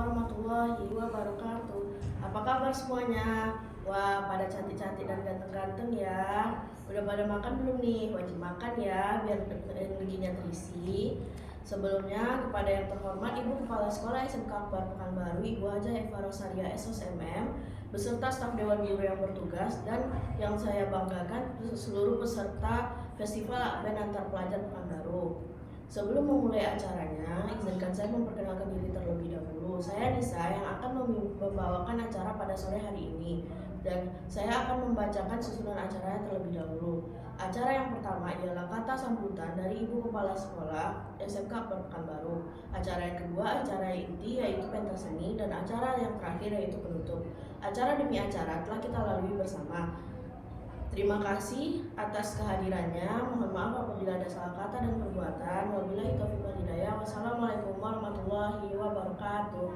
warahmatullahi wabarakatuh. Apa kabar semuanya? Wah, pada cantik-cantik dan ganteng-ganteng ya. Udah pada makan belum nih? Wajib makan ya, biar energinya terisi. Sebelumnya, kepada yang terhormat Ibu Kepala Sekolah SMK Akbar Pekanbaru, Ibu Haja Eva Rosalia SOSMM, beserta staf Dewan Guru yang bertugas, dan yang saya banggakan seluruh peserta Festival Band Antar Pelajar Pekanbaru. Sebelum memulai acaranya, izinkan saya memperkenalkan diri terlebih dahulu. Saya Nisa yang akan membawakan acara pada sore hari ini, dan saya akan membacakan susunan acaranya terlebih dahulu. Acara yang pertama ialah kata sambutan dari Ibu Kepala Sekolah SMK Pekanbaru. Acara yang kedua acara inti yaitu pentas seni, dan acara yang terakhir yaitu penutup. Acara demi acara telah kita lalui bersama. Terima kasih atas kehadirannya. Mohon maaf apabila ada salah kata dan perbuatan. Wabillahi taufiq wal hidayah. Wassalamualaikum warahmatullahi wabarakatuh.